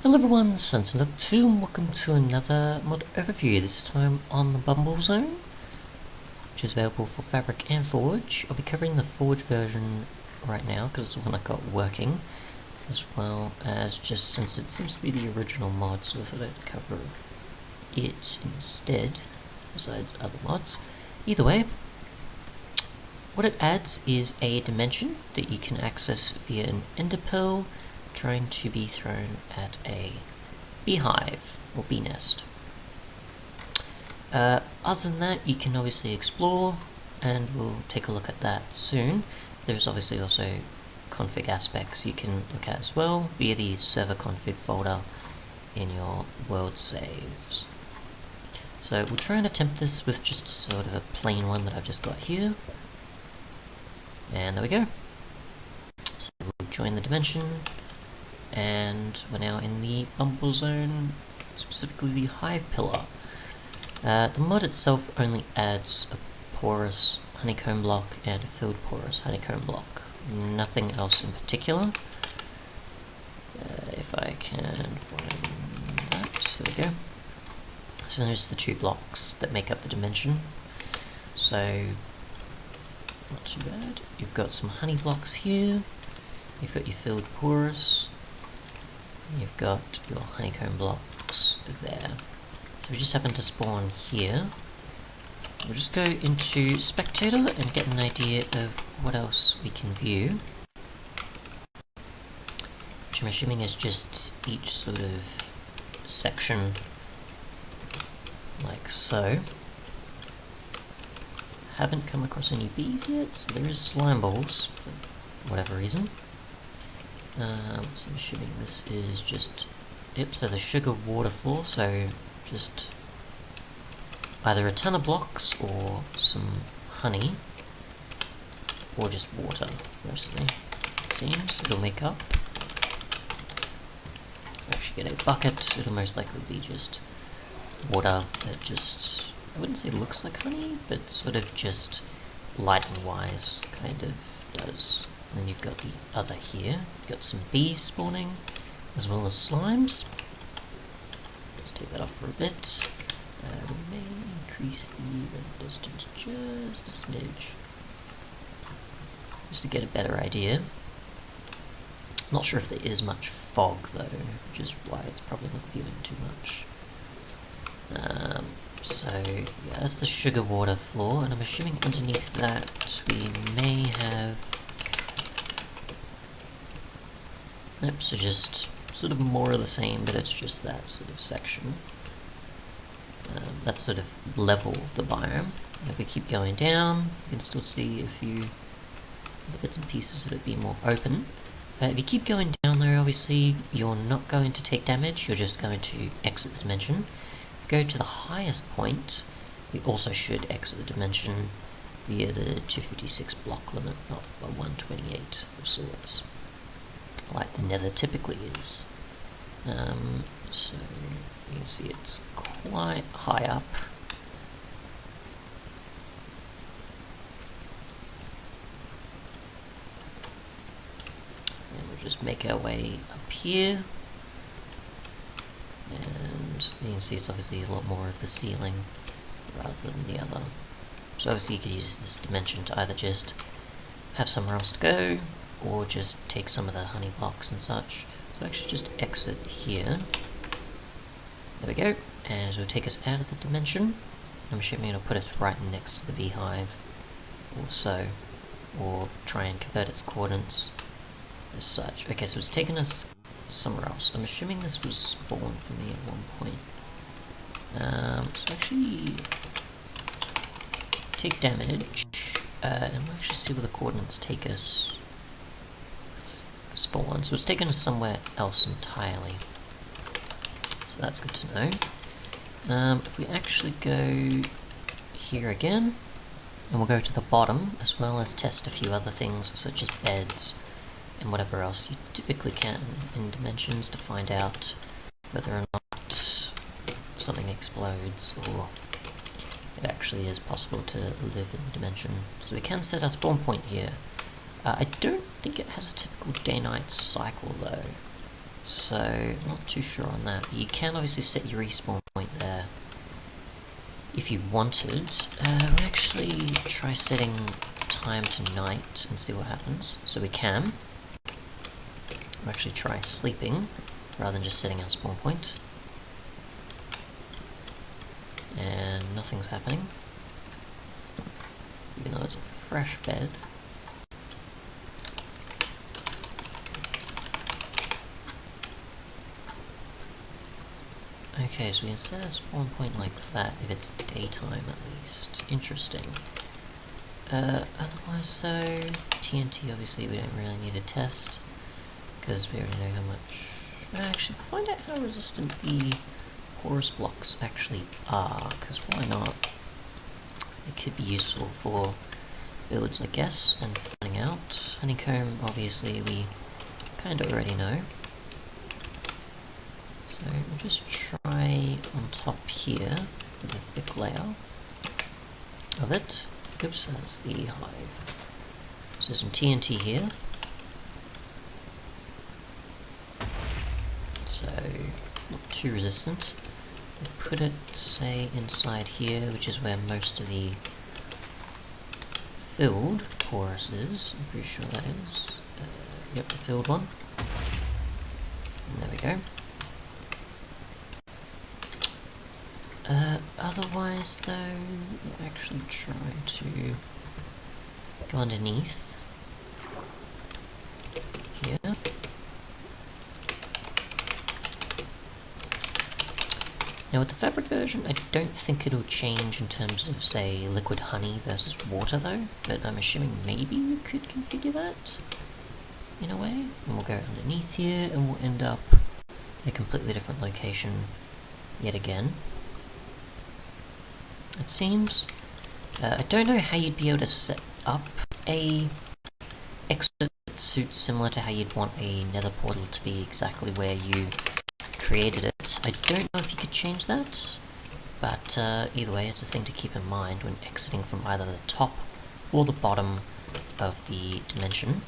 Hello everyone, Sentinel2 and welcome to another mod overview, this time on the Bumblezone, which is available for Fabric and Forge. I'll be covering the Forge version right now because it's the one I got working, as well as just since it seems to be the original mod, so I thought I'd cover it instead, besides other mods. Either way, what it adds is a dimension that you can access via an ender pearl trying to be thrown at a beehive or bee nest. Other than that, you can obviously explore, and we'll take a look at that soon. There's obviously also config aspects you can look at as well via the server config folder in your world saves. So we'll try and attempt this with just sort of a plain one that I've just got here. And there we go. So we'll join the dimension, and we're now in the Bumblezone, specifically the hive pillar. The mod itself only adds a porous honeycomb block and a filled porous honeycomb block. Nothing else in particular. If I can find that, there we go. So there's the two blocks that make up the dimension. So, not too bad. You've got some honey blocks here. You've got your filled porous. You've got your honeycomb blocks there. So we just happen to spawn here. We'll just go into Spectator and get an idea of what else we can view. Which I'm assuming is just each sort of section, like so. Haven't come across any bees yet, so there is slime balls for whatever reason. So I'm assuming this is just, yep, so the sugar water floor, so just either a ton of blocks or some honey, or just water, mostly, it seems. It'll make up. Actually get a bucket, it'll most likely be just water that just, I wouldn't say looks like honey, but sort of just lighting-wise kind of does. And then you've got the other here. You've got some bees spawning, as well as slimes. Let's take that off for a bit. We may increase the render distance just a smidge, just to get a better idea. Not sure if there is much fog though, which is why it's probably not viewing too much. So yeah, that's the sugar water floor, and I'm assuming underneath that we may have, yep, so just sort of more of the same, but it's just that sort of section. That sort of level of the biome. And if we keep going down, you can still see a few bits and pieces that would be more open. If you keep going down there, obviously, you're not going to take damage, you're just going to exit the dimension. If you go to the highest point, we also should exit the dimension via the 256 block limit, not a 128 of sorts, like the Nether typically is. So you can see it's quite high up. And we'll just make our way up here. And you can see it's obviously a lot more of the ceiling rather than the other. So obviously you could use this dimension to either just have somewhere else to go, or just take some of the honey blocks and such. So actually just exit here. There we go, and it'll take us out of the dimension. I'm assuming it'll put us right next to the beehive, or so, or try and convert its coordinates as such. Okay, so it's taken us somewhere else. I'm assuming this was spawned for me at one point. So actually take damage, and we'll actually see where the coordinates take us. Spawn, so it's taken us somewhere else entirely. So that's good to know. If we actually go here again, and we'll go to the bottom, as well as test a few other things, such as beds, and whatever else you typically can in dimensions to find out whether or not something explodes, or it actually is possible to live in the dimension. So we can set our spawn point here. I don't think it has a typical day-night cycle though, So, I'm not too sure on that. But you can obviously set your respawn point there if you wanted. We'll actually try setting time to night and see what happens. So we can. We'll actually try sleeping rather than just setting our spawn point. And nothing's happening. Even though it's a fresh bed. Okay, so we can set a spawn point like that if it's daytime at least. Interesting. Otherwise though, TNT obviously we don't really need to test, because we already know how much... Actually, find out how resistant the porous blocks actually are, because why not? It could be useful for builds, I guess, and finding out. Honeycomb, obviously, we kind of already know. So we'll just try on top here with a thick layer of it. Oops, that's the hive. So some TNT here. So, not too resistant. We'll put it, say, inside here, which is where most of the filled porous is. I'm pretty sure that is. Yep, the filled one. And there we go. Otherwise though, we'll actually try to go underneath here. Now with the fabric version, I don't think it'll change in terms of, say, liquid honey versus water though, but I'm assuming maybe we could configure that in a way. And we'll go underneath here and we'll end up in a completely different location yet again. It seems. I don't know how you'd be able to set up a exit suit similar to how you'd want a nether portal to be exactly where you created it. I don't know if you could change that, but either way, it's a thing to keep in mind when exiting from either the top or the bottom of the dimension.